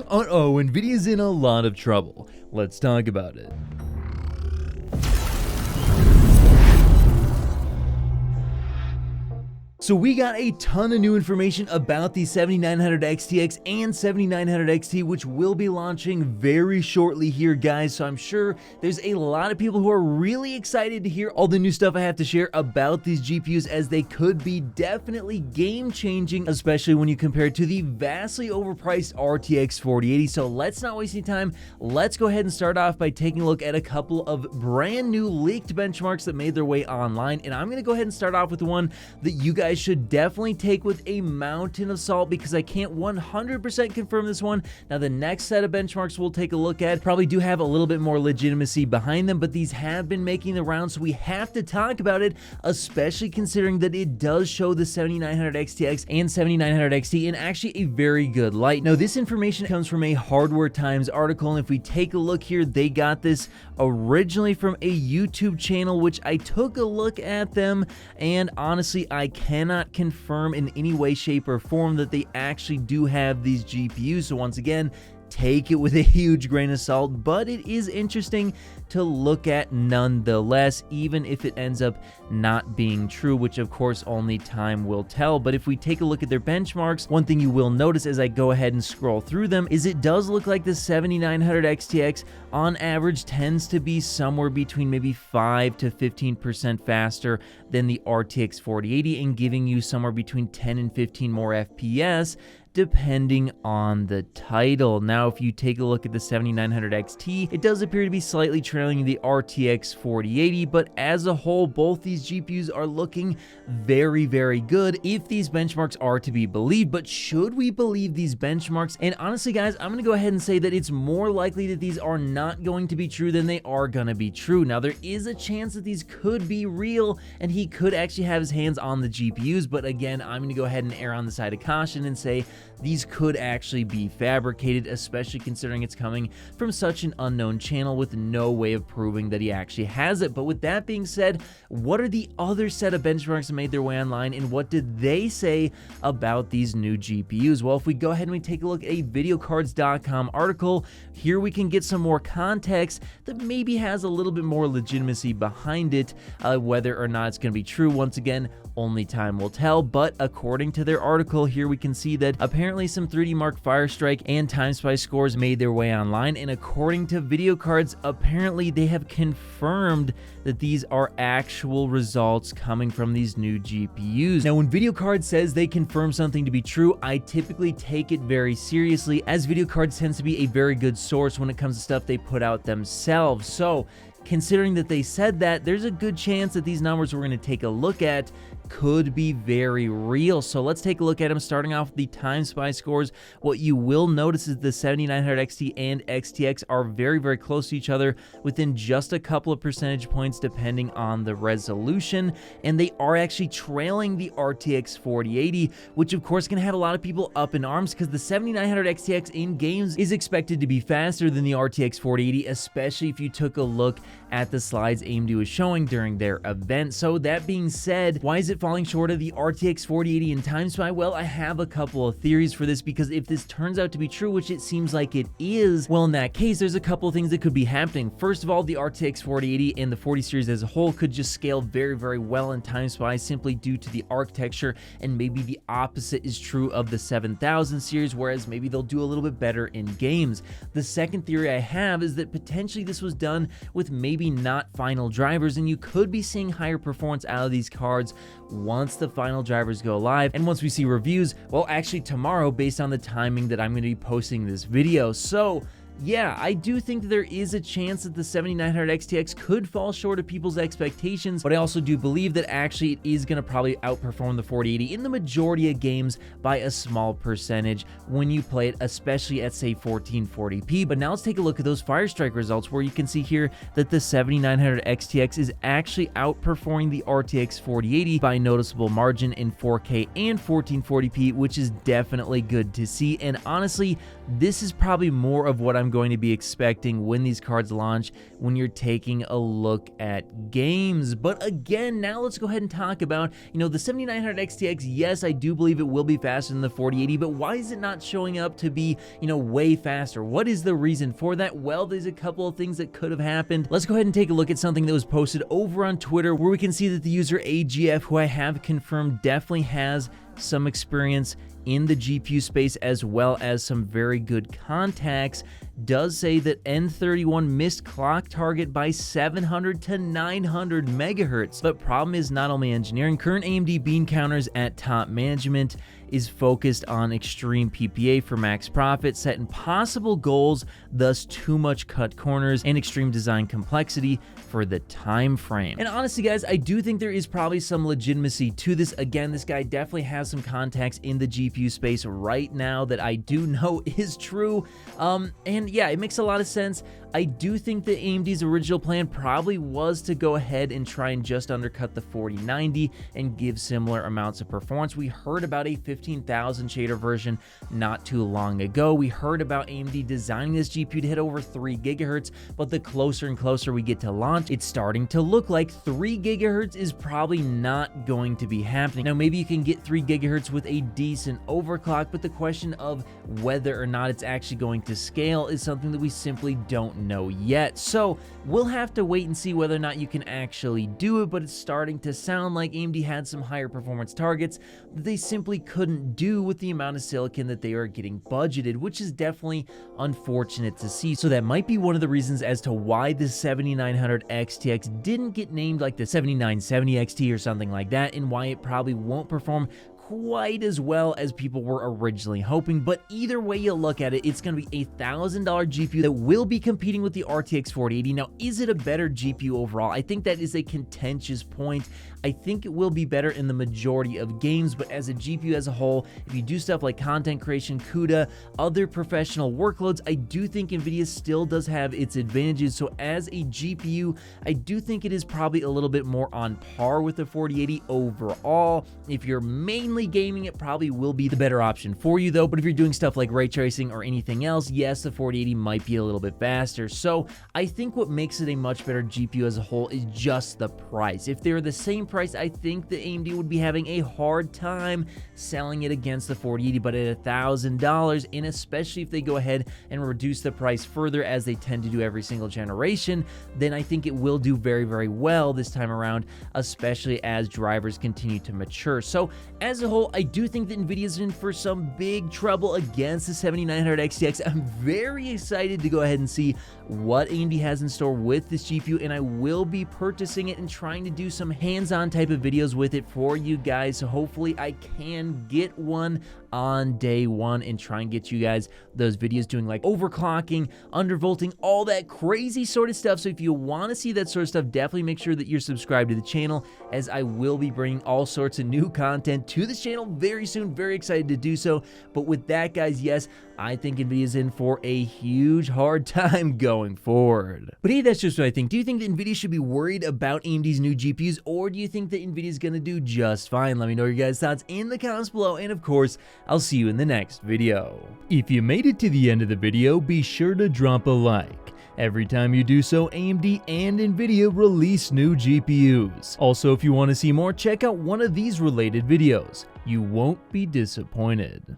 Uh-oh, Nvidia's in a lot of trouble. Let's talk about it. So we got a ton of new information about the 7900 XTX and 7900 XT, which will be launching very shortly here, guys. So I'm sure there's a lot of people who are really excited to hear all the new stuff I have to share about these GPUs, as they could be definitely game-changing, especially when you compare it to the vastly overpriced RTX 4080. So let's not waste any time. Let's go ahead and start off by taking a look at a couple of brand new leaked benchmarks that made their way online. And I'm going to go ahead and start off with the one that you guys should definitely take with a mountain of salt, because I can't 100% confirm this one. Now, the next set of benchmarks we'll take a look at probably do have a little bit more legitimacy behind them, but these have been making the rounds, so we have to talk about it, especially considering that it does show the 7900 XTX and 7900 XT in actually a very good light. Now, this information comes from a Hardware Times article, and if we take a look here, they got this originally from a YouTube channel, which I took a look at them, and honestly, I cannot confirm in any way, shape, or form that they actually do have these GPUs. So once again, take it with a huge grain of salt, but it is interesting to look at nonetheless, even if it ends up not being true, which of course only time will tell. But if we take a look at their benchmarks, one thing you will notice as I go ahead and scroll through them is it does look like the 7900 XTX on average tends to be somewhere between maybe 5 to 15% faster than the RTX 4080, and giving you somewhere between 10 and 15 more FPS depending on the title. Now, if you take a look at the 7900 XT, it does appear to be slightly trailing the RTX 4080, but as a whole, both these GPUs are looking very, very good if these benchmarks are to be believed. But should we believe these benchmarks? And honestly, guys, I'm gonna go ahead and say that it's more likely that these are not going to be true than they are gonna be true. Now, there is a chance that these could be real and he could actually have his hands on the GPUs, but again, I'm gonna go ahead and err on the side of caution and say these could actually be fabricated, especially considering it's coming from such an unknown channel with no way of proving that he actually has it. But with that being said, what are the other set of benchmarks that made their way online, and what did they say about these new GPUs? Well, if we go ahead and we take a look at a videocards.com article, here we can get some more context that maybe has a little bit more legitimacy behind it. Whether or not it's going to be true, once again, only time will tell. But according to their article, here we can see that apparently some 3D Mark Firestrike and TimeSpy scores made their way online, and according to Video Cards, apparently they have confirmed that these are actual results coming from these new GPUs. Now, when Video Cards says they confirm something to be true, I typically take it very seriously, as Video Cards tends to be a very good source when it comes to stuff they put out themselves. So considering that they said that, there's a good chance that these numbers we're going to take a look at could be very real. So let's take a look at them, starting off with the TimeSpy scores. What you will notice is the 7900 XT and XTX are very, very close to each other, within just a couple of percentage points depending on the resolution, and they are actually trailing the RTX 4080, which of course can have a lot of people up in arms, because the 7900 XTX in games is expected to be faster than the RTX 4080, especially if you took a look at the slides AMD was showing during their event. So that being said, why is it falling short of the RTX 4080 in TimeSpy? Well, I have a couple of theories for this, because if this turns out to be true, which it seems like it is, well, in that case, there's a couple of things that could be happening. First of all, the RTX 4080 and the 40 series as a whole could just scale very, very well in TimeSpy simply due to the architecture, and maybe the opposite is true of the 7000 series, whereas maybe they'll do a little bit better in games. The second theory I have is that potentially this was done with maybe not final drivers, and you could be seeing higher performance out of these cards once the final drivers go live and once we see reviews, well, actually tomorrow, based on the timing that I'm going to be posting this video. So yeah, I do think that there is a chance that the 7900 XTX could fall short of people's expectations, but I also do believe that actually it is going to probably outperform the 4080 in the majority of games by a small percentage when you play it, especially at say 1440p. But now let's take a look at those Firestrike results, where you can see here that the 7900 XTX is actually outperforming the RTX 4080 by a noticeable margin in 4K and 1440p, which is definitely good to see. And honestly, this is probably more of what I'm I'm going to be expecting when these cards launch when you're taking a look at games. But again, now let's go ahead and talk about, the 7900 XTX. Yes, I do believe it will be faster than the 4080, but why is it not showing up to be, way faster? What is the reason for that? Well, there's a couple of things that could have happened. Let's go ahead and take a look at something that was posted over on Twitter, where we can see that the user AGF, who I have confirmed definitely has some experience in the GPU space as well as some very good contacts, does say that N31 missed clock target by 700 to 900 megahertz. But problem is not only engineering. Current AMD bean counters at top management is focused on extreme PPA for max profit, set impossible goals, thus too much cut corners, and extreme design complexity for the time frame. And honestly, guys, I do think there is probably some legitimacy to this. Again, this guy definitely has some contacts in the GPU space right now that I do know is true. And yeah, it makes a lot of sense. I do think that AMD's original plan probably was to go ahead and try and just undercut the 4090 and give similar amounts of performance. We heard about a 15,000 shader version not too long ago. We heard about AMD designing this GPU to hit over 3 gigahertz, but the closer and closer we get to launch, it's starting to look like 3 gigahertz is probably not going to be happening. Now, maybe you can get 3 gigahertz with a decent overclock, but the question of whether or not it's actually going to scale is something that we simply don't know yet. So we'll have to wait and see whether or not you can actually do it, but it's starting to sound like AMD had some higher performance targets that they simply couldn't do with the amount of silicon that they are getting budgeted, which is definitely unfortunate to see. So that might be one of the reasons as to why the 7900 XTX didn't get named like the 7970 XT or something like that, and why it probably won't perform quite as well as people were originally hoping. But either way you look at it, it's going to be a $1,000 GPU that will be competing with the RTX 4080. Now, is it a better GPU overall? I think that is a contentious point. I think it will be better in the majority of games, but as a GPU as a whole, if you do stuff like content creation, CUDA, other professional workloads, I do think Nvidia still does have its advantages. So as a GPU, I do think it is probably a little bit more on par with the 4080 overall. If you're mainly gaming, it probably will be the better option for you though. But if you're doing stuff like ray tracing or anything else, yes, the 4080 might be a little bit faster. So I think what makes it a much better GPU as a whole is just the price. If they're the same price, I think that AMD would be having a hard time selling it against the 4080, but at $1,000, and especially if they go ahead and reduce the price further as they tend to do every single generation, then I think it will do very, very well this time around, especially as drivers continue to mature. So as a whole, I do think that Nvidia's in for some big trouble against the 7900 XTX. I'm very excited to go ahead and see what AMD has in store with this GPU, and I will be purchasing it and trying to do some hands-on type of videos with it for you guys. So hopefully I can get one on day one and try and get you guys those videos doing like overclocking, undervolting, all that crazy sort of stuff. So if you want to see that sort of stuff, definitely make sure that you're subscribed to the channel, as I will be bringing all sorts of new content to this channel very soon. Very excited to do so. But with that, guys, yes, I think Nvidia's in for a huge hard time going forward. But hey, that's just what I think. Do you think that Nvidia should be worried about AMD's new GPUs, or do you think that Nvidia's gonna do just fine? Let me know your guys' thoughts in the comments below, and of course, I'll see you in the next video. If you made it to the end of the video, be sure to drop a like. Every time you do so, AMD and Nvidia release new GPUs. Also, if you want to see more, check out one of these related videos. You won't be disappointed.